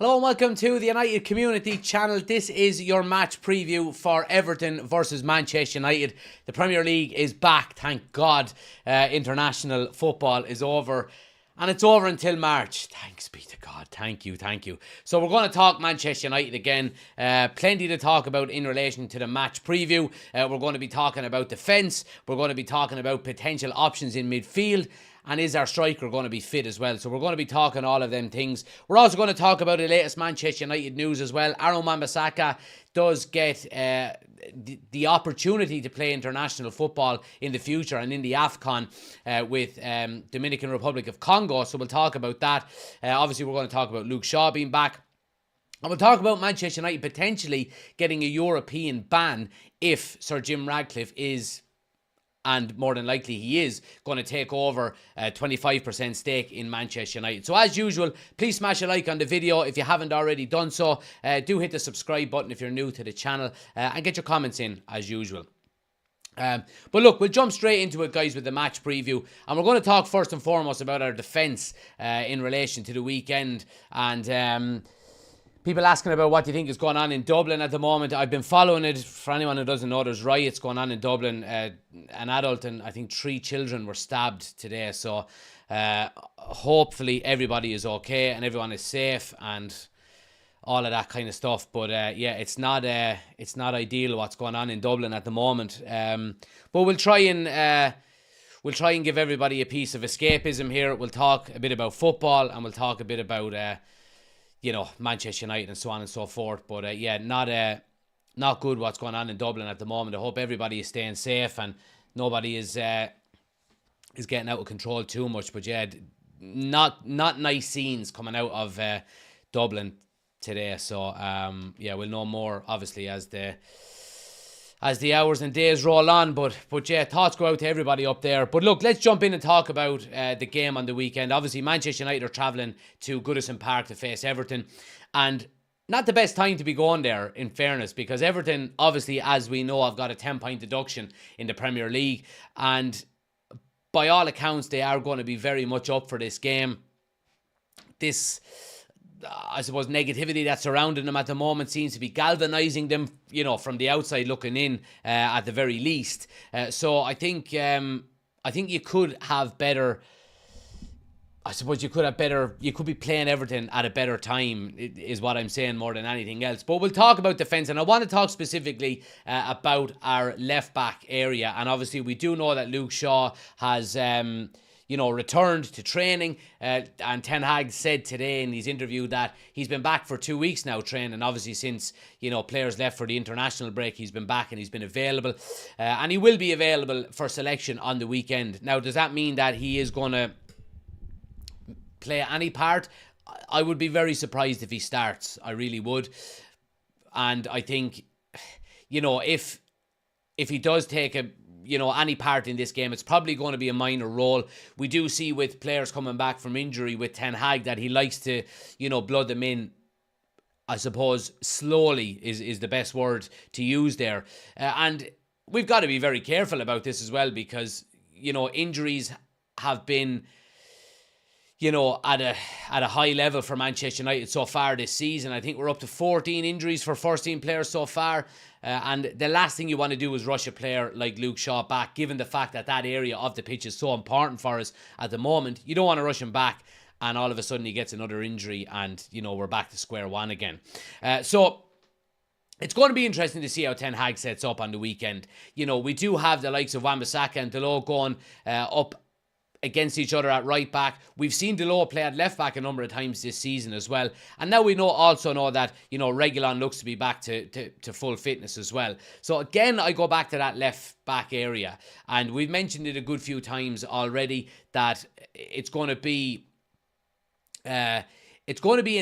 Hello and welcome to the United Community Channel. This is your match preview for Everton versus Manchester United. The Premier League is back, thank God. International football is over. And it's over until March. Thanks be to God. Thank you. So we're going to talk Manchester United again. Plenty to talk about in relation to the match preview. We're going to be talking about defence. We're going to be talking about potential options in midfield. And is our striker going to be fit as well? So we're going to be talking all of them things. We're also going to talk about the latest Manchester United news as well. Aaron Wan-Bissaka does get the opportunity to play international football in the future and in the AFCON with Dominican Republic of Congo. So we'll talk about that. Obviously, we're going to talk about Luke Shaw being back. And we'll talk about Manchester United potentially getting a European ban if Sir Jim Ratcliffe is, and more than likely he is, going to take over a 25% stake in Manchester United. So as usual, please smash a like on the video if you haven't already done so. Do hit the subscribe button if you're new to the channel and get your comments in as usual. But look, we'll jump straight into it, guys, with the match preview. And we're going to talk first and foremost about our defence in relation to the weekend. And people asking about what do you think is going on in Dublin at the moment. I've been following it. For anyone who doesn't know, there's riots going on in Dublin. An adult and I think 3 children were stabbed today. So hopefully everybody is okay and everyone is safe and all of that kind of stuff. But yeah, it's not ideal what's going on in Dublin at the moment. But we'll try and give everybody a piece of escapism here. We'll talk a bit about football and we'll talk a bit about Manchester United and so on and so forth. But yeah, not good what's going on in Dublin at the moment. I hope everybody is staying safe and nobody is getting out of control too much. But yeah, not nice scenes coming out of Dublin today. So yeah, we'll know more obviously as the hours and days roll on. But yeah, thoughts go out to everybody up there. But look, let's jump in and talk about the game on the weekend. Obviously, Manchester United are travelling to Goodison Park to face Everton. And not the best time to be going there, in fairness, because Everton, obviously, as we know, have got a 10-point deduction in the Premier League. And by all accounts, they are going to be very much up for this game. This, I suppose, negativity that's surrounding them at the moment seems to be galvanising them, from the outside looking in, at the very least. So I think you could have better. I suppose you could be playing Everton at a better time, is what I'm saying more than anything else. But we'll talk about defence, and I want to talk specifically about our left-back area. And obviously, we do know that Luke Shaw has returned to training. And Ten Hag said today in his interview that he's been back for 2 weeks now training. Obviously, since, players left for the international break, he's been back and he's been available. And he will be available for selection on the weekend. Now, does that mean that he is going to play any part? I would be very surprised if he starts. I really would. And I think, if he does take any part in this game, it's probably going to be a minor role. We do see with players coming back from injury with Ten Hag that he likes to, blood them in, I suppose, slowly is the best word to use there. And we've got to be very careful about this as well because, injuries have been, at a high level for Manchester United so far this season. I think we're up to 14 injuries for first-team players so far. And the last thing you want to do is rush a player like Luke Shaw back, given the fact that area of the pitch is so important for us at the moment. You don't want to rush him back, and all of a sudden he gets another injury, and, we're back to square one again. So it's going to be interesting to see how Ten Hag sets up on the weekend. We do have the likes of Wan-Bissaka and Dalot going up against each other at right back. We've seen Dalot play at left back a number of times this season as well. And now we also know that, Reguilon looks to be back to full fitness as well. So again, I go back to that left back area. And we've mentioned it a good few times already that it's going to be an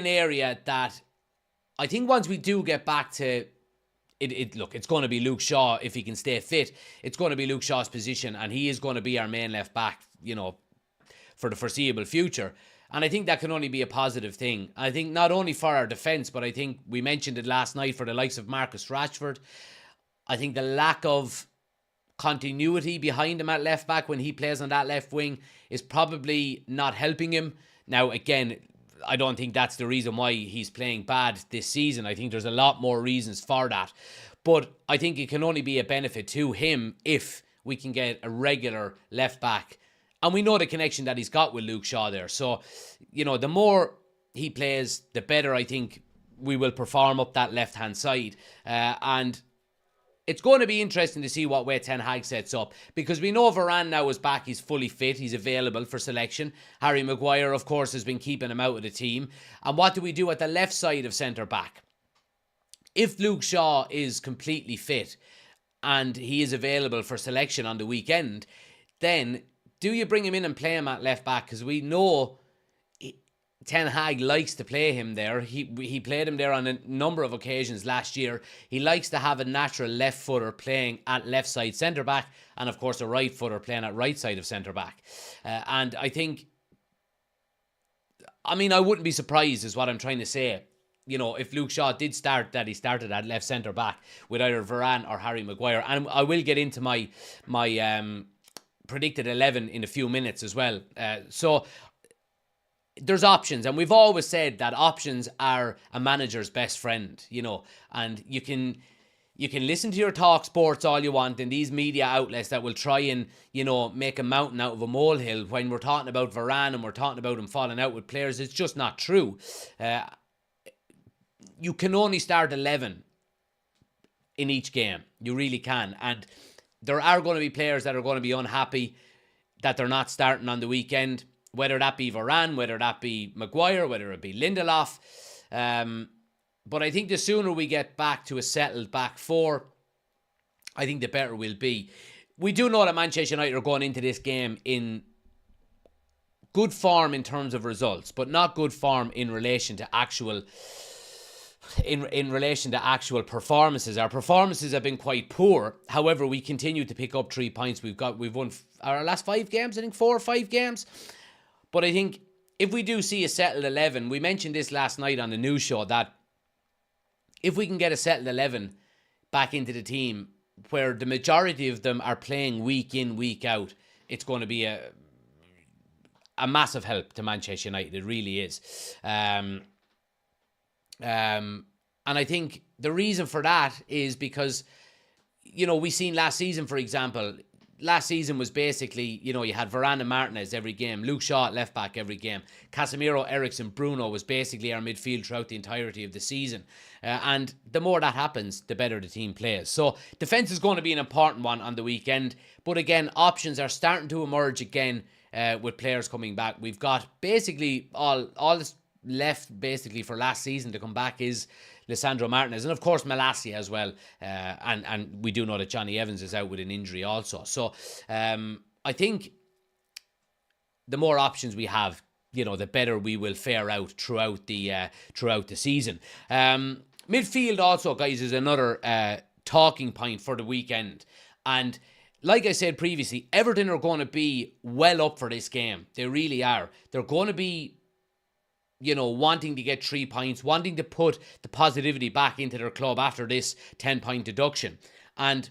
area that I think once we do get back to Look, it's going to be Luke Shaw if he can stay fit. It's going to be Luke Shaw's position, and he is going to be our main left back, for the foreseeable future. And I think that can only be a positive thing. I think not only for our defence, but I think we mentioned it last night for the likes of Marcus Rashford. I think the lack of continuity behind him at left back when he plays on that left wing is probably not helping him. Now, again, I don't think that's the reason why he's playing bad this season. I think there's a lot more reasons for that. But I think it can only be a benefit to him if we can get a regular left back. And we know the connection that he's got with Luke Shaw there. So, the more he plays, the better I think we will perform up that left-hand side. And it's going to be interesting to see what way Ten Hag sets up, because we know Varane now is back, he's fully fit, he's available for selection. Harry Maguire, of course, has been keeping him out of the team. And what do we do at the left side of centre-back? If Luke Shaw is completely fit and he is available for selection on the weekend, then do you bring him in and play him at left-back? Because we know Ten Hag likes to play him there. He played him there on a number of occasions last year. He likes to have a natural left footer playing at left side centre back, and of course a right footer playing at right side of centre back. And I wouldn't be surprised, is what I'm trying to say. If Luke Shaw did start, that he started at left centre back with either Varane or Harry Maguire. And I will get into my predicted 11 in a few minutes as well. So there's options, and we've always said that options are a manager's best friend, and you can listen to your talk sports all you want and these media outlets that will try and, make a mountain out of a molehill when we're talking about Varane and we're talking about him falling out with players. It's just not true. You can only start 11 in each game. You really can. And there are going to be players that are going to be unhappy that they're not starting on the weekend, whether that be Varane, whether that be Maguire, whether it be Lindelof. But I think the sooner we get back to a settled back four, I think the better we'll be. We do know that Manchester United are going into this game in good form in terms of results, but not good form in relation to actual performances. Our performances have been quite poor. However, we continue to pick up 3 points. We've won our last 5 games, I think 4 or 5 games. But I think if we do see a settled 11, we mentioned this last night on the news show, that if we can get a settled 11 back into the team where the majority of them are playing week in, week out, it's going to be a massive help to Manchester United. It really is. And I think the reason for that is because, we seen last season, for example. Last season was basically, you had Varane and Martinez every game, Luke Shaw at left back every game, Casemiro, Eriksen, Bruno was basically our midfield throughout the entirety of the season. And the more that happens, the better the team plays. So defence is going to be an important one on the weekend. But again, options are starting to emerge again with players coming back. We've got basically all this left basically for last season to come back is Lisandro Martinez, and of course Malacia as well, and we do know that Johnny Evans is out with an injury also. So I think the more options we have, the better we will fare out throughout the season. Midfield also, guys, is another talking point for the weekend, and like I said previously, Everton are going to be well up for this game. They really are. They're going to be wanting to get 3 points, wanting to put the positivity back into their club after this 10-point deduction. And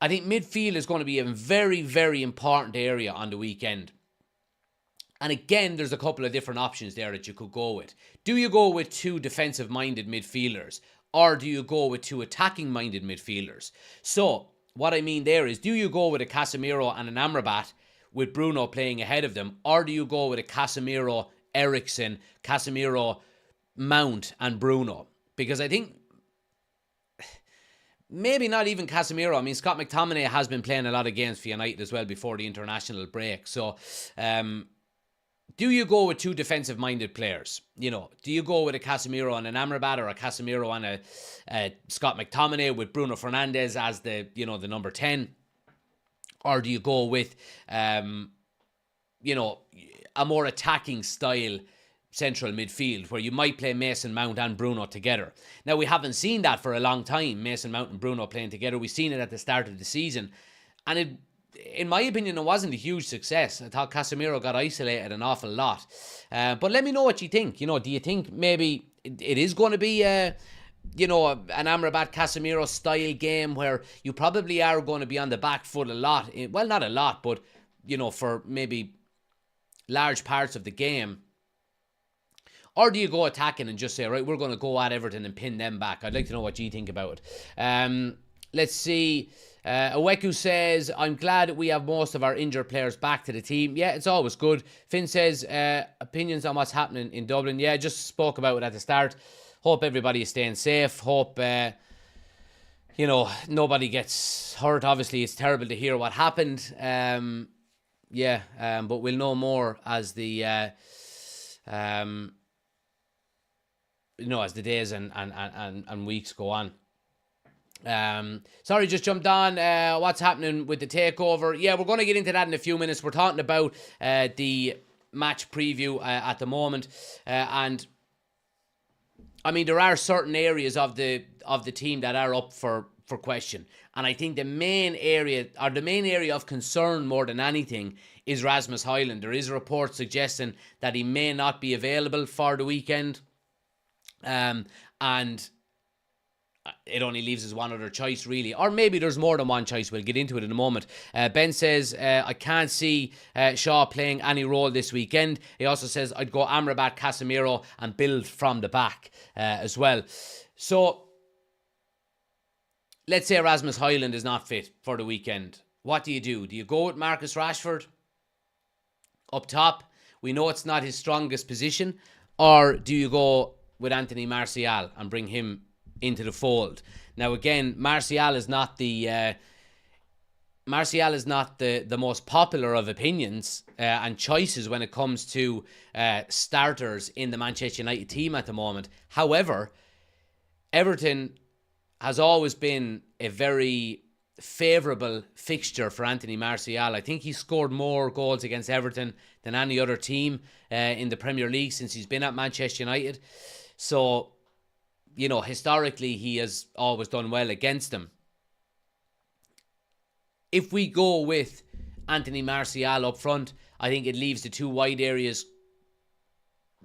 I think midfield is going to be a very, very important area on the weekend. And again, there's a couple of different options there that you could go with. Do you go with 2 defensive-minded midfielders, or do you go with 2 attacking-minded midfielders? So, what I mean there is, do you go with a Casemiro and an Amrabat with Bruno playing ahead of them, or do you go with a Casemiro, Eriksen, Casemiro, Mount and Bruno? Because I think maybe not even Casemiro. I mean, Scott McTominay has been playing a lot of games for United as well before the international break. So do you go with 2 defensive-minded players? Do you go with a Casemiro and an Amrabat, or a Casemiro and a Scott McTominay with Bruno Fernandes as the number 10? Or do you go with a more attacking style central midfield where you might play Mason Mount and Bruno together? Now, we haven't seen that for a long time, Mason Mount and Bruno playing together. We've seen it at the start of the season, and in my opinion, it wasn't a huge success. I thought Casemiro got isolated an awful lot. But let me know what you think. Do you think maybe it is going to be an Amrabat Casemiro style game where you probably are going to be on the back foot a lot? Well, not a lot, but for maybe large parts of the game, Or do you go attacking and just say, right, we're going to go at Everton and pin them back? I'd like to know what you think about it. Let's see. Aweku says, I'm glad we have most of our injured players back to the team. Yeah, it's always good. Finn says, opinions on what's happening in Dublin. Yeah, just spoke about it at the start. Hope everybody is staying safe. Hope, nobody gets hurt. Obviously, it's terrible to hear what happened. But we'll know more as the as the days and weeks go on. Sorry, just jumped on. What's happening with the takeover? Yeah, we're going to get into that in a few minutes. We're talking about the match preview at the moment, and I mean there are certain areas of the team that are up for question, and I think the main area of concern more than anything is Rasmus Højlund. There is a report suggesting that he may not be available for the weekend, and it only leaves us one other choice, really. Or maybe there's more than one choice. We'll get into it in a moment. Ben says, I can't see Shaw playing any role this weekend. He also says, I'd go Amrabat, Casemiro, and build from the back as well. So, let's say Rasmus Højlund is not fit for the weekend. What do? Do you go with Marcus Rashford up top? We know it's not his strongest position. Or do you go with Anthony Martial and bring him into the fold? Now again, Martial is not the most popular of opinions and choices when it comes to starters in the Manchester United team at the moment. However, Everton has always been a very favourable fixture for Anthony Martial. I think he scored more goals against Everton than any other team in the Premier League since he's been at Manchester United. So, historically, he has always done well against them. If we go with Anthony Martial up front, I think it leaves the two wide areas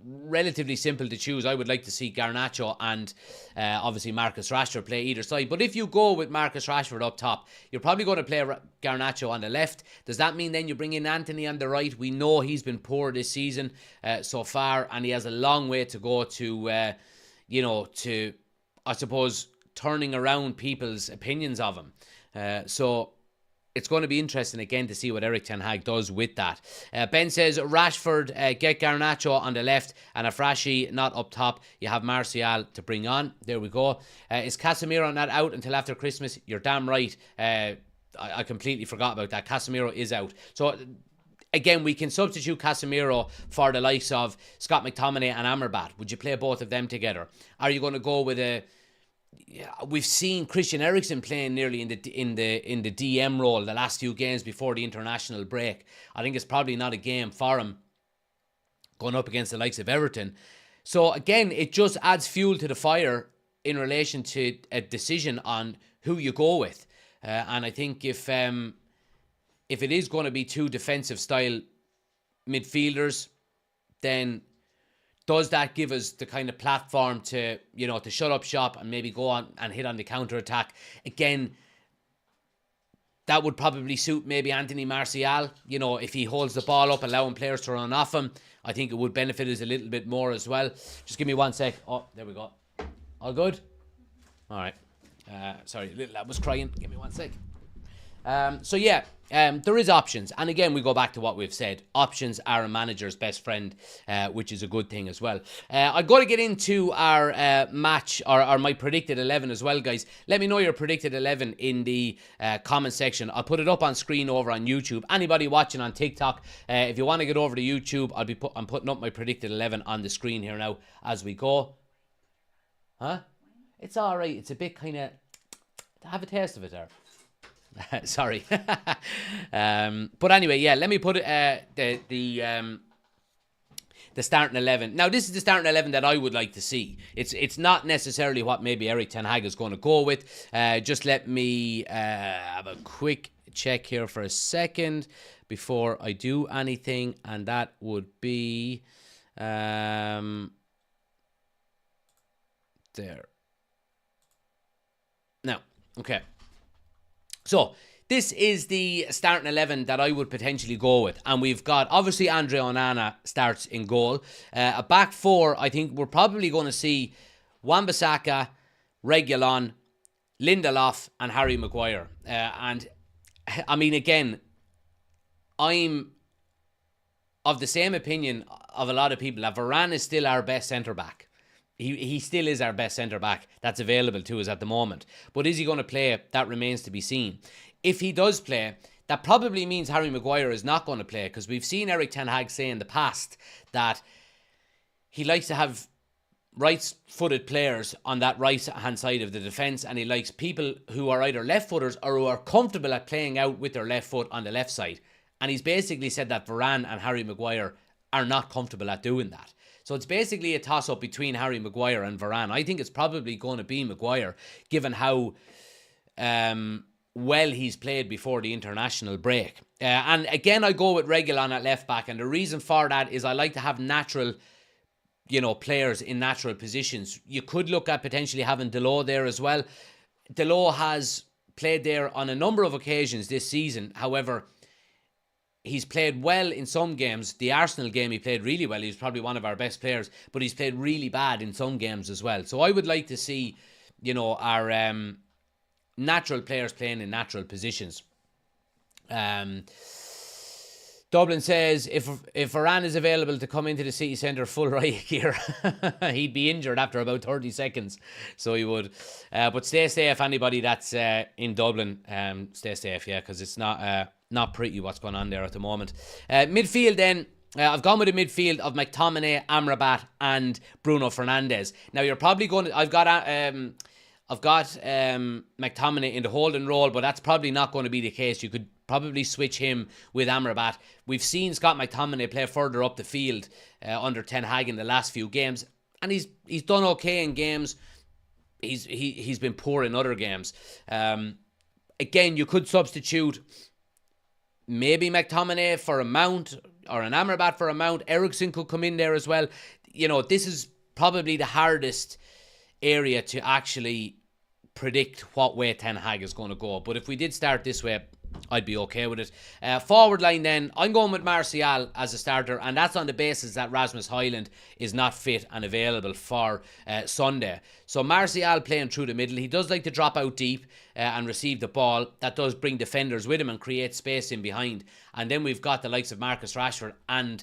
relatively simple to choose. I would like to see Garnacho and obviously Marcus Rashford play either side. But if you go with Marcus Rashford up top, you're probably going to play Garnacho on the left. Does that mean then you bring in Anthony on the right? We know he's been poor this season so far, and he has a long way to go to I suppose, turning around people's opinions of him. So it's going to be interesting again to see what Erik ten Hag does with that. Ben says, Rashford, get Garnacho on the left, and if Rashi not up top, you have Martial to bring on. There we go. Is Casemiro not out until after Christmas? You're damn right. I completely forgot about that. Casemiro is out. So again, we can substitute Casemiro for the likes of Scott McTominay and Amrabat. Would you play both of them together? Are you going to go with we've seen Christian Eriksen playing nearly in the DM role the last few games before the international break. I think it's probably not a game for him going up against the likes of Everton. So again, it just adds fuel to the fire in relation to a decision on who you go with. And I think if it is going to be two defensive style midfielders, then does that give us the kind of platform to shut up shop and maybe go on and hit on the counter attack? Again, that would probably suit maybe Anthony Martial. If he holds the ball up, allowing players to run off him, I think it would benefit us a little bit more as well. Just give me 1 sec. Oh, there we go. All good? All right. Sorry, little lad was crying. Give me 1 sec. There is options. And again, we go back to what we've said. Options are a manager's best friend, which is a good thing as well. I've got to get into our match, or my predicted 11 as well, guys. Let me know your predicted 11 in the comment section. I'll put it up on screen over on YouTube. Anybody watching on TikTok, if you want to get over to YouTube, I'm putting up my predicted 11 on the screen here now as we go. Huh? It's all right. It's a bit kind of... Have a taste of it there. Sorry. But anyway, yeah, let me put the starting 11. Now, this is the starting 11 that I would like to see. It's not necessarily what maybe Erik ten Hag is going to go with. Just let me have a quick check here for a second before I do anything, and that would be there. Now, okay. So, this is the starting 11 that I would potentially go with. And we've got, obviously, Andre Onana starts in goal. A back four, I think we're probably going to see Wan-Bissaka, Reguilon, Lindelof and Harry Maguire. And, I mean, again, I'm of the same opinion of a lot of people that Varane is still our best centre-back. He still is our best centre-back that's available to us at the moment. But is he going to play? That remains to be seen. If he does play, that probably means Harry Maguire is not going to play, because we've seen Erik ten Hag say in the past that he likes to have right-footed players on that right-hand side of the defence, and he likes people who are either left-footers or who are comfortable at playing out with their left foot on the left side. And he's basically said that Varane and Harry Maguire are not comfortable at doing that. So it's basically a toss-up between Harry Maguire and Varane. I think it's probably going to be Maguire, given how well he's played before the international break. And again, I go with Reguilon at left-back, and the reason for that is I like to have natural, players in natural positions. You could look at potentially having Dalot there as well. Dalot has played there on a number of occasions this season. However, he's played well in some games. The Arsenal game, he played really well. He's probably one of our best players, but he's played really bad in some games as well. So I would like to see, our natural players playing in natural positions. Dublin says, if Varane is available to come into the city centre full right here, he'd be injured after about 30 seconds. So he would. But stay safe, anybody that's in Dublin. Stay safe, yeah, because it's not pretty what's going on there at the moment. Midfield then. I've gone with a midfield of McTominay, Amrabat and Bruno Fernandes. Now you're probably going to... I've got McTominay in the holding role, but that's probably not going to be the case. You could probably switch him with Amrabat. We've seen Scott McTominay play further up the field under Ten Hag in the last few games, and he's done okay in games. He's been poor in other games. Again, you could substitute maybe McTominay for a Mount or an Amrabat for a Mount. Eriksen could come in there as well. This is probably the hardest area to actually predict what way Ten Hag is going to go. But if we did start this way, I'd be okay with it. Forward line then, I'm going with Martial as a starter, and that's on the basis that Rasmus Højlund is not fit and available for Sunday. So Martial playing through the middle. He does like to drop out deep and receive the ball. That does bring defenders with him and create space in behind. And then we've got the likes of Marcus Rashford and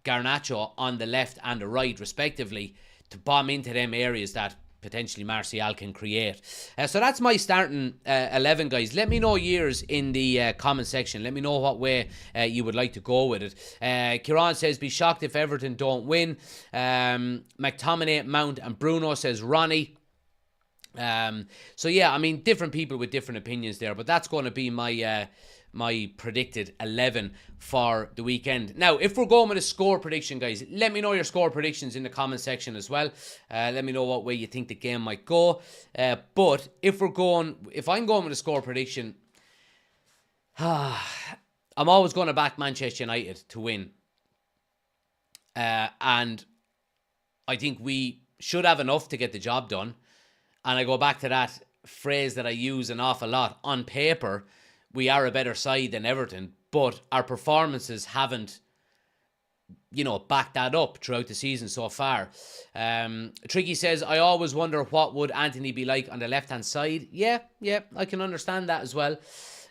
Garnacho on the left and the right, respectively, to bomb into them areas that potentially Martial can create. So that's my starting 11, guys. Let me know yours in the comment section. Let me know what way you would like to go with it. Kieran says, be shocked if Everton don't win. McTominay, Mount and Bruno, says Ronnie. So yeah, I mean, different people with different opinions there, but that's going to be my predicted 11 for the weekend. Now, if we're going with a score prediction, guys, let me know your score predictions in the comment section as well. Let me know what way you think the game might go. But if I'm going with a score prediction, I'm always going to back Manchester United to win. And I think we should have enough to get the job done. And I go back to that phrase that I use an awful lot. On paper, we are a better side than Everton, but our performances haven't, backed that up throughout the season so far. Tricky says, I always wonder what would Anthony be like on the left-hand side. Yeah, I can understand that as well.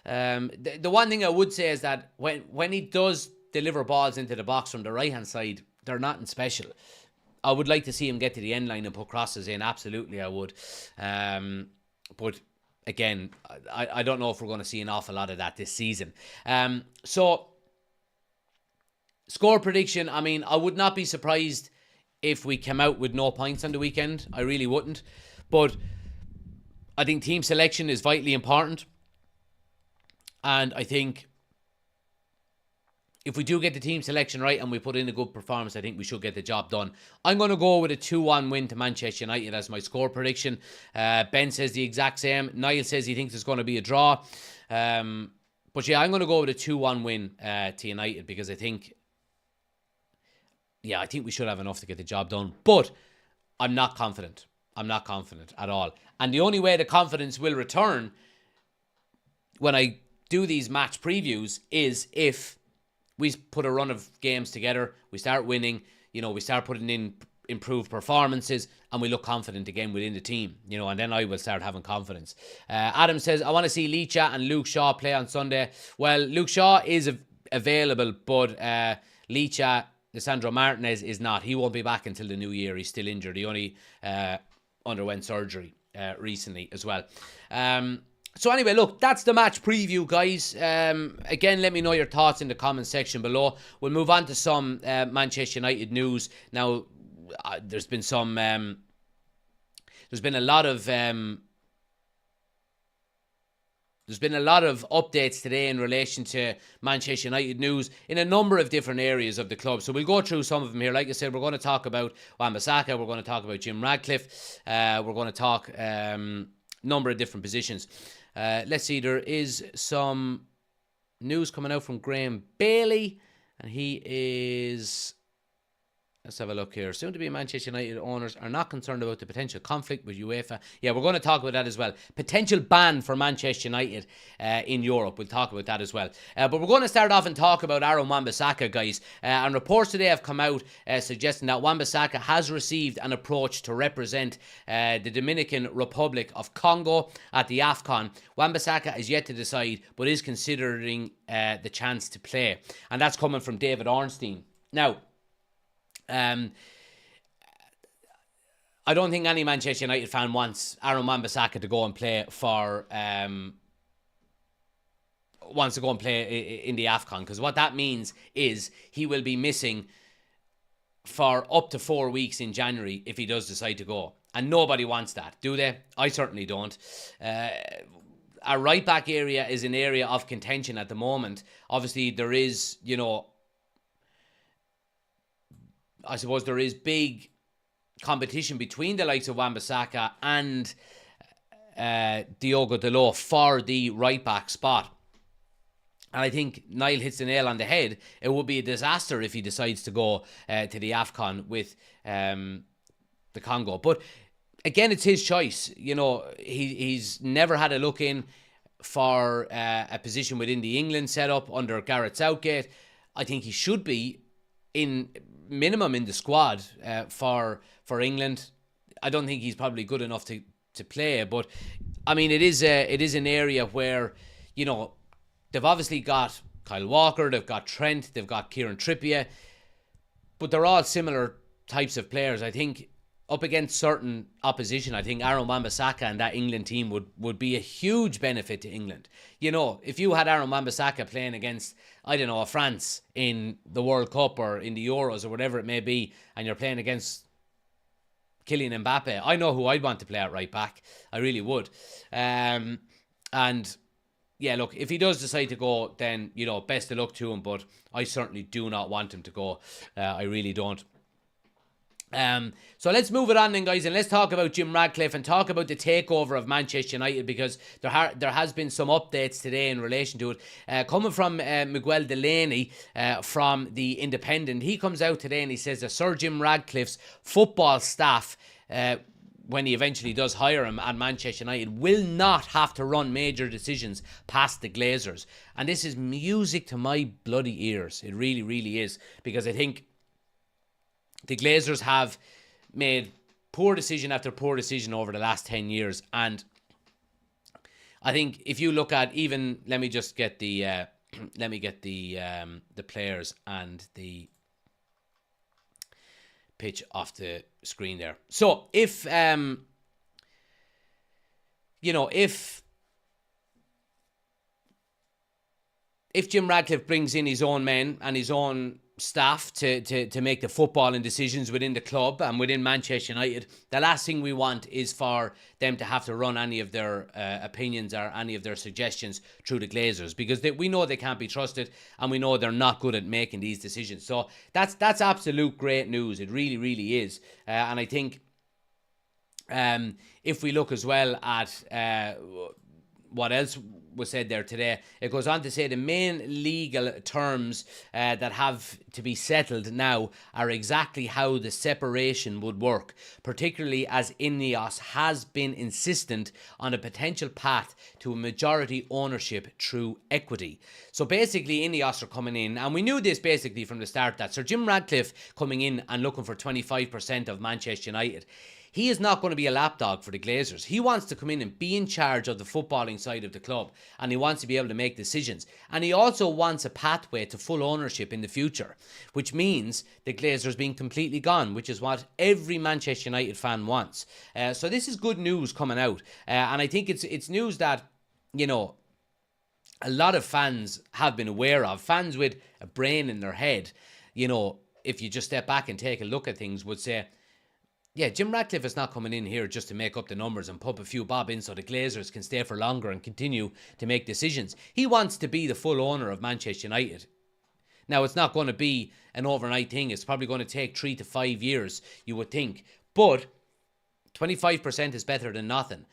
The one thing I would say is that when he does deliver balls into the box from the right-hand side, they're nothing special. I would like to see him get to the end line and put crosses in. Absolutely, I would. But again, I don't know if we're going to see an awful lot of that this season. So, score prediction, I mean, I would not be surprised if we came out with no points on the weekend. I really wouldn't. But I think team selection is vitally important. And I think if we do get the team selection right and we put in a good performance, I think we should get the job done. I'm going to go with a 2-1 win to Manchester United as my score prediction. Ben says the exact same. Niall says he thinks it's going to be a draw. But yeah, I'm going to go with a 2-1 win to United, because I think we should have enough to get the job done. But I'm not confident. I'm not confident at all. And the only way the confidence will return when I do these match previews is if we put a run of games together, we start winning, we start putting in improved performances, and we look confident again within the team, and then I will start having confidence. Adam says, I want to see Licha and Luke Shaw play on Sunday. Well, Luke Shaw is available, but Licha, Lisandro Martinez, is not. He won't be back until the new year. He's still injured. He only underwent surgery recently as well. So anyway, look, that's the match preview, guys. Again, let me know your thoughts in the comment section below. We'll move on to some Manchester United news. Now, there's been a lot of updates today in relation to Manchester United news in a number of different areas of the club. So we'll go through some of them here. Like I said, we're going to talk about Wan-Bissaka. We're going to talk about Jim Ratcliffe. We're going to talk number of different positions. Let's see, there is some news coming out from Graham Bailey, and he is... Let's have a look here. Soon to be Manchester United owners are not concerned about the potential conflict with UEFA. Yeah, we're going to talk about that as well. Potential ban for Manchester United in Europe. We'll talk about that as well. But we're going to start off and talk about Aaron Wan-Bissaka, guys. And reports today have come out suggesting that Wan-Bissaka has received an approach to represent the Dominican Republic of Congo at the AFCON. Wan-Bissaka is yet to decide, but is considering the chance to play. And that's coming from David Ornstein. Now, I don't think any Manchester United fan wants Aaron Wan-Bissaka to go and play in the AFCON, because what that means is he will be missing for up to 4 weeks in January if he does decide to go. And nobody wants that, do they? I certainly don't. Our right back area is an area of contention at the moment. Obviously, there is, I suppose there is big competition between the likes of Wan-Bissaka and Diogo Dalot for the right-back spot. And I think Niall hits the nail on the head. It would be a disaster if he decides to go to the AFCON with the Congo. But again, it's his choice. He's never had a look in for a position within the England setup under Gareth Southgate. I think he should be minimum in the squad for England. I don't think he's probably good enough to play, but I mean it is an area where they've obviously got Kyle Walker, they've got Trent, they've got Kieran Trippier, but they're all similar types of players. I think up against certain opposition, I think Aaron Wan-Bissaka and that England team would be a huge benefit to England. If you had Aaron Wan-Bissaka playing against, I don't know, France in the World Cup or in the Euros or whatever it may be, and you're playing against Kylian Mbappe, I know who I'd want to play at right back. I really would. And yeah, look, if he does decide to go, then, best of luck to him, but I certainly do not want him to go. I really don't. So let's move it on then, guys, and let's talk about Jim Ratcliffe and talk about the takeover of Manchester United, because there has been some updates today in relation to it. Coming from Miguel Delaney from The Independent, he comes out today and he says that Sir Jim Ratcliffe's football staff, when he eventually does hire him at Manchester United, will not have to run major decisions past the Glazers. And this is music to my bloody ears. It really, really is, because I think the Glazers have made poor decision after poor decision over the last 10 years. And I think if you look at even, let me get the players and the pitch off the screen there. So if Jim Ratcliffe brings in his own men and his own staff to make the footballing decisions within the club and within Manchester United, the last thing we want is for them to have to run any of their opinions or any of their suggestions through the Glazers, because we know they can't be trusted and we know they're not good at making these decisions. So that's absolute great news. It really, really is. And I think if we look as well at what else was said there today. It goes on to say the main legal terms that have to be settled now are exactly how the separation would work, particularly as Ineos has been insistent on a potential path to a majority ownership through equity. So basically Ineos are coming in, and we knew this basically from the start, that Sir Jim Ratcliffe coming in and looking for 25% of Manchester United, he is not going to be a lapdog for the Glazers. He wants to come in and be in charge of the footballing side of the club, and he wants to be able to make decisions. And he also wants a pathway to full ownership in the future, which means the Glazers being completely gone, which is what every Manchester United fan wants. So this is good news coming out. And I think it's news that, you know, a lot of fans have been aware of. Fans with a brain in their head, you know, if you just step back and take a look at things, would say, yeah, Jim Ratcliffe is not coming in here just to make up the numbers and pump a few bob in so the Glazers can stay for longer and continue to make decisions. He wants to be the full owner of Manchester United. Now, it's not going to be an overnight thing. It's probably going to take 3 to 5 years, you would think. But 25% is better than nothing.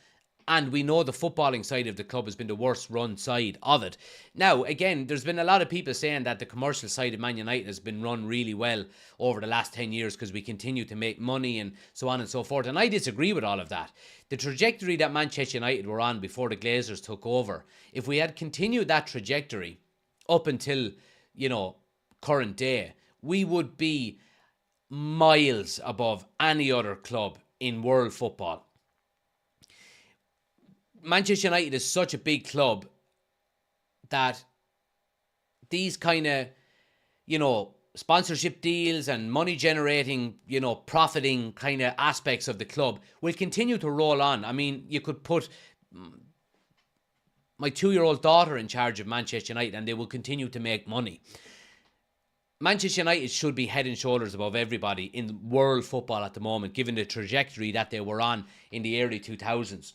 And we know the footballing side of the club has been the worst run side of it. Now, again, there's been a lot of people saying that the commercial side of Man United has been run really well over the last 10 years because we continue to make money and so on and so forth. And I disagree with all of that. The trajectory that Manchester United were on before the Glazers took over, if we had continued that trajectory up until, you know, current day, we would be miles above any other club in world football. Manchester United is such a big club that these kind of, you know, sponsorship deals and money generating, you know, profiting kind of aspects of the club will continue to roll on. I mean, you could put my 2-year-old daughter in charge of Manchester United and they will continue to make money. Manchester United should be head and shoulders above everybody in world football at the moment, given the trajectory that they were on in the early 2000s.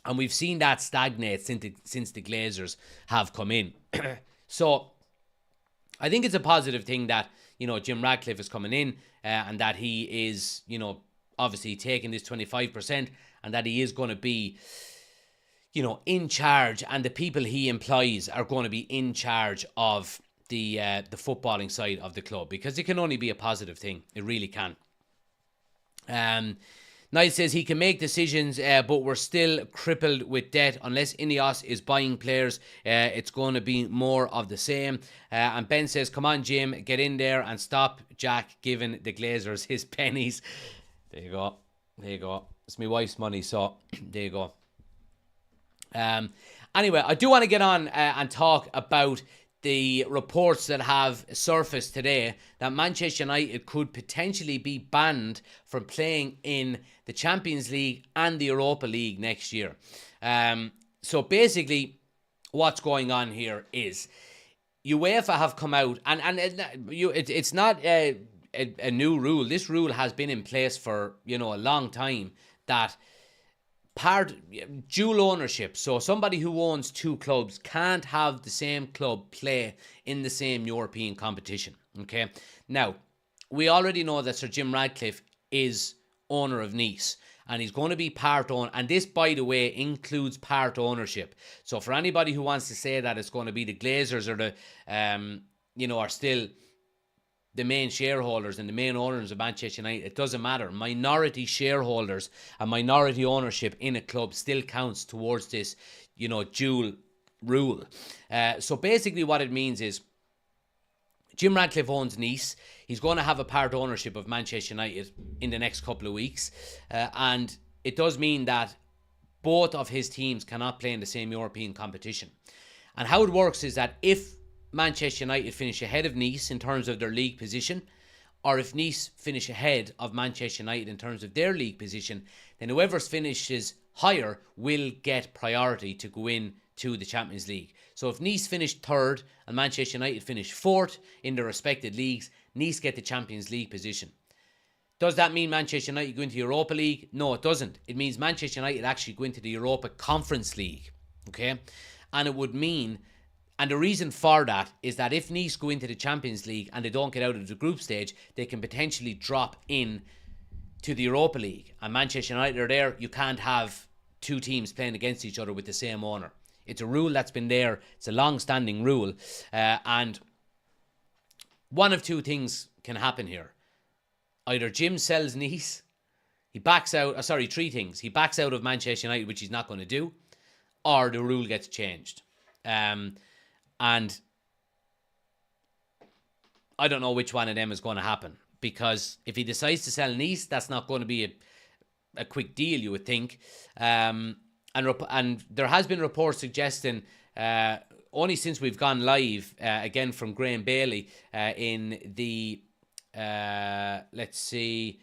And we've seen that stagnate since the Glazers have come in. So I think it's a positive thing that, you know, Jim Ratcliffe is coming in and that he is, you know, obviously taking this 25% and that he is going to be, you know, in charge, and the people he employs are going to be in charge of the footballing side of the club, because it can only be a positive thing. It really can. Niall says he can make decisions, but we're still crippled with debt. Unless Ineos is buying players, it's going to be more of the same. And Ben says, come on, Jim, get in there and stop Jack giving the Glazers his pennies. There you go. There you go. It's my wife's money, so there you go. Anyway, I do want to get on and talk about the reports that have surfaced today that Manchester United could potentially be banned from playing in the Champions League and the Europa League next year. So basically, what's going on here is UEFA have come out, and it's not a new rule. This rule has been in place for, you know, a long time, that dual ownership. So somebody who owns 2 clubs can't have the same club play in the same European competition. Okay. Now, we already know that Sir Jim Ratcliffe is owner of Nice, and he's going to be part owner. And this, by the way, includes part ownership. So for anybody who wants to say that it's going to be the Glazers or the, you know, are still the main shareholders and the main owners of Manchester United, it doesn't matter. Minority shareholders and minority ownership in a club still counts towards this, you know, dual rule. So basically what it means is Jim Ratcliffe owns Nice. He's going to have a part ownership of Manchester United in the next couple of weeks. And it does mean that both of his teams cannot play in the same European competition. And how it works is that if Manchester United finish ahead of Nice in terms of their league position, or if Nice finish ahead of Manchester United in terms of their league position, then whoever finishes higher will get priority to go in to the Champions League. So if Nice finished 3rd and Manchester United finished 4th in their respective leagues, Nice get the Champions League position. Does that mean Manchester United go into Europa League? No, it doesn't. It means Manchester United actually go into the Europa Conference League. Okay? And it would mean, and the reason for that is that if Nice go into the Champions League and they don't get out of the group stage, they can potentially drop in to the Europa League. And Manchester United are there. You can't have two teams playing against each other with the same owner. It's a rule that's been there. It's a long-standing rule. And one of two things can happen here. Either Jim sells Nice, he backs out, three things. He backs out of Manchester United, which he's not going to do, or the rule gets changed. And I don't know which one of them is going to happen, because if he decides to sell Nice, that's not going to be a quick deal, you would think. And there has been reports suggesting, only since we've gone live, again from Graham Bailey, in the, let's see,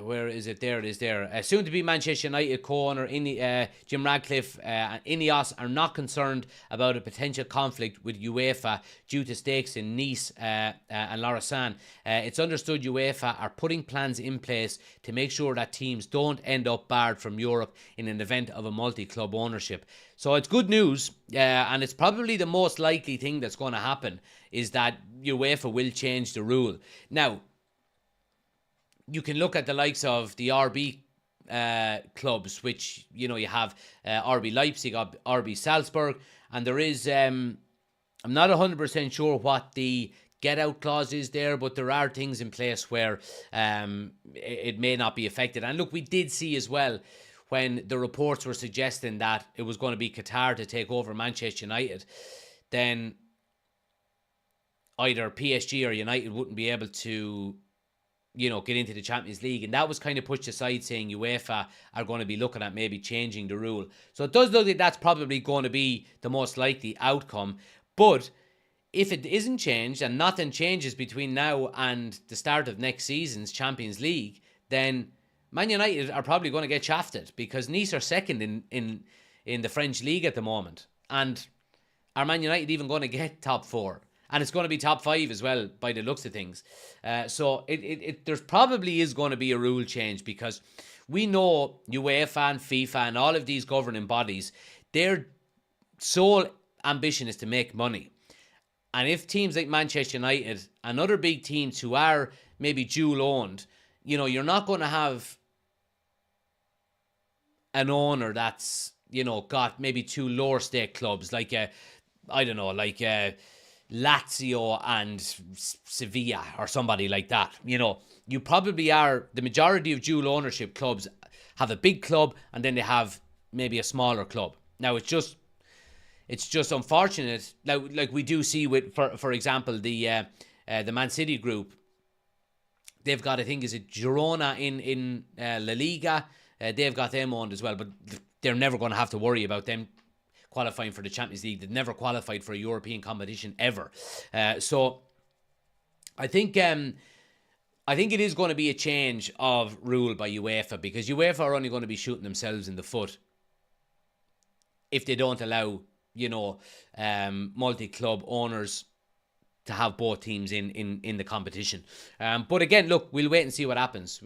where is it? There it is there. Soon to be Manchester United co-owner Jim Ratcliffe and Ineos are not concerned about a potential conflict with UEFA due to stakes in Nice and Lausanne. It's understood UEFA are putting plans in place to make sure that teams don't end up barred from Europe in an event of a multi-club ownership. So it's good news, and it's probably the most likely thing that's going to happen, is that UEFA will change the rule. Now, you can look at the likes of the RB clubs, which, you have RB Leipzig, RB Salzburg, and there is, I'm not 100% sure what the get-out clause is there, but there are things in place where it may not be affected. And look, we did see as well, when the reports were suggesting that it was going to be Qatar to take over Manchester United, then either PSG or United wouldn't be able to get into the Champions League, and that was kind of pushed aside, saying UEFA are going to be looking at maybe changing the rule. So it does look like that's probably going to be the most likely outcome. But if it isn't changed and nothing changes between now and the start of next season's Champions League, then Man United are probably going to get shafted, because Nice are second in the French league at the moment. And are Man United even going to get top four? And it's going to be top five as well, by the looks of things. So there's probably is going to be a rule change, because we know UEFA and FIFA and all of these governing bodies, their sole ambition is to make money. And if teams like Manchester United and other big teams who are maybe dual owned, you're not going to have an owner that's, got maybe two lower stake clubs, like Lazio and Sevilla or somebody like that. You probably are, the majority of dual ownership clubs have a big club and then they have maybe a smaller club. Now it's just unfortunate, like we do see with, for example, the Man City group. They've got, I think, is it Girona in La Liga? They've got them owned as well, but they're never going to have to worry about them qualifying for the Champions League. They've never qualified for a European competition ever. So I think it is going to be a change of rule by UEFA, because UEFA are only going to be shooting themselves in the foot if they don't allow, multi-club owners to have both teams in the competition. But again, look, we'll wait and see what happens.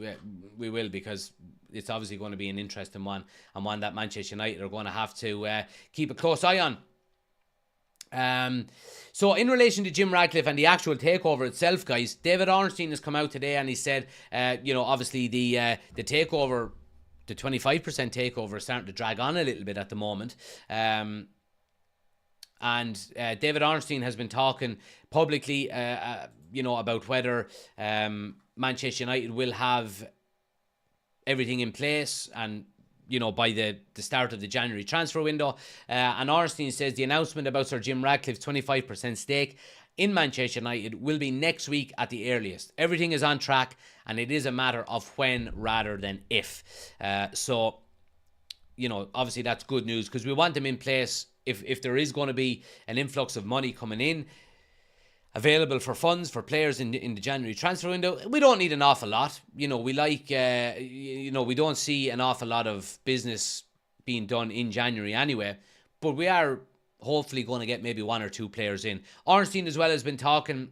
We will, because it's obviously going to be an interesting one, and one that Manchester United are going to have to keep a close eye on. So in relation to Jim Ratcliffe and the actual takeover itself, guys, David Ornstein has come out today and he said, obviously the takeover, the 25% takeover is starting to drag on a little bit at the moment. And David Ornstein has been talking publicly, about whether Manchester United will have everything in place and, by the start of the January transfer window. And Ornstein says the announcement about Sir Jim Ratcliffe's 25% stake in Manchester United will be next week at the earliest. Everything is on track, and it is a matter of when rather than if. So, obviously that's good news, because we want them in place if there is going to be an influx of money coming in, available for funds for players in the January transfer window. We don't need an awful lot. We don't see an awful lot of business being done in January anyway, but we are hopefully going to get maybe one or two players in. Ornstein as well has been talking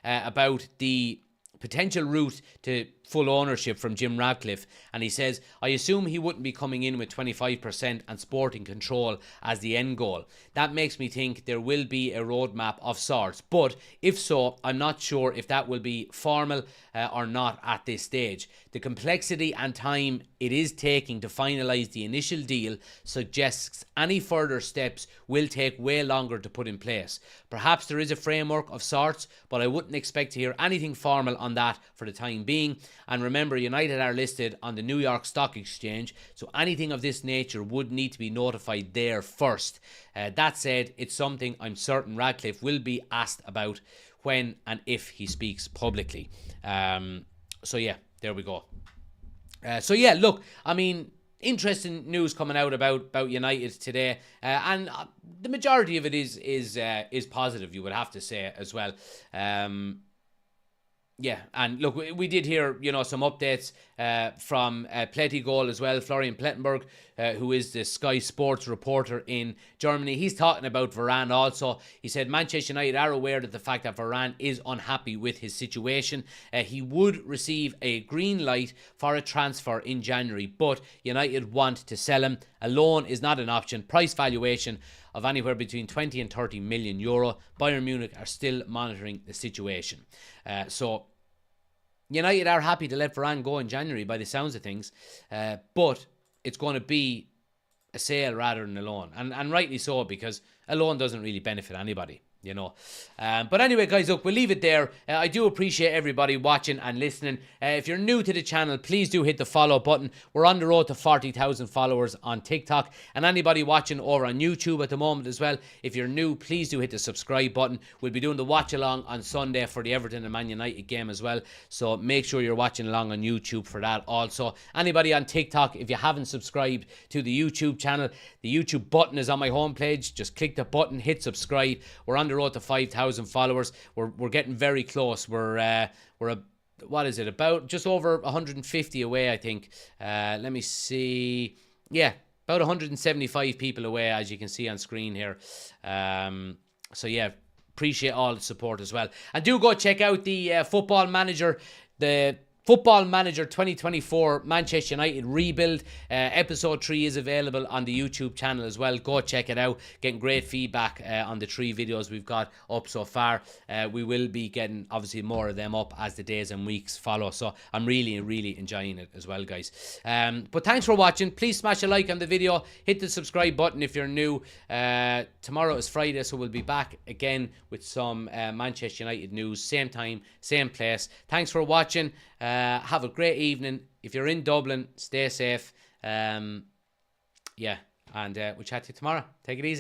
about the potential route to full ownership from Jim Ratcliffe, and he says, I assume he wouldn't be coming in with 25% and sporting control as the end goal. That makes me think there will be a roadmap of sorts, but if so, I'm not sure if that will be formal or not at this stage. The complexity and time it is taking to finalise the initial deal suggests any further steps will take way longer to put in place. Perhaps there is a framework of sorts, but I wouldn't expect to hear anything formal on that for the time being. And remember, United are listed on the New York Stock Exchange, so anything of this nature would need to be notified there first. That said, it's something I'm certain Ratcliffe will be asked about when and if he speaks publicly. So yeah, there we go. So yeah, look, I mean, interesting news coming out about United today, and the majority of it is positive, you would have to say as well. Yeah, and look, we did hear, some updates from Plettigol as well, Florian Plettenberg, who is the Sky Sports reporter in Germany. He's talking about Varane also. He said Manchester United are aware of the fact that Varane is unhappy with his situation. He would receive a green light for a transfer in January, but United want to sell him. A loan is not an option. Price valuation of anywhere between 20 and 30 million euro. Bayern Munich are still monitoring the situation. So United are happy to let Varane go in January by the sounds of things, but it's going to be a sale rather than a loan, and rightly so, because a loan doesn't really benefit anybody. But anyway, guys, look, we'll leave it there. I do appreciate everybody watching and listening. If you're new to the channel, please do hit the follow button. We're on the road to 40,000 followers on TikTok, and anybody watching over on YouTube at the moment as well, if you're new, please do hit the subscribe button. We'll be doing the watch along on Sunday for the Everton and Man United game as well, so make sure you're watching along on YouTube for that also. Anybody on TikTok, if you haven't subscribed to the YouTube channel, the YouTube button is on my homepage. Just click the button, hit subscribe. We're on the road to 5,000 followers. We're getting very close. What is it, about just over 150 away, I think. Let me see. Yeah, about 175 people away, as you can see on screen here. So yeah, appreciate all the support as well. And do go check out the Football Manager 2024 Manchester United Rebuild. Episode 3 is available on the YouTube channel as well. Go check it out. Getting great feedback on the 3 videos we've got up so far. We will be getting, obviously, more of them up as the days and weeks follow. So I'm really, really enjoying it as well, guys. But thanks for watching. Please smash a like on the video. Hit the subscribe button if you're new. Tomorrow is Friday, so we'll be back again with some Manchester United news. Same time, same place. Thanks for watching. Have a great evening. If you're in Dublin, stay safe. Yeah, and we'll chat to you tomorrow. Take it easy.